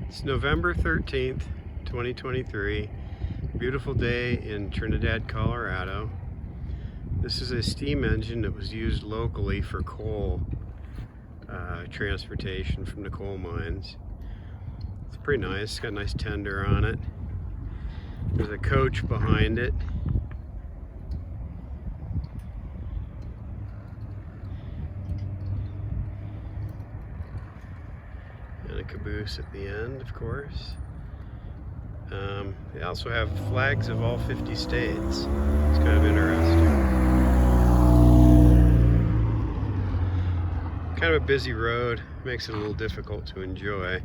It's November 13th, 2023. Beautiful day in Trinidad, Colorado. This is a steam engine that was used locally for coal transportation from the coal mines. It's pretty nice. It's got a nice tender on it. There's a coach behind it. And a caboose at the end, of course. They also have flags of all 50 states. It's kind of interesting. Kind of a busy road, makes it a little difficult to enjoy.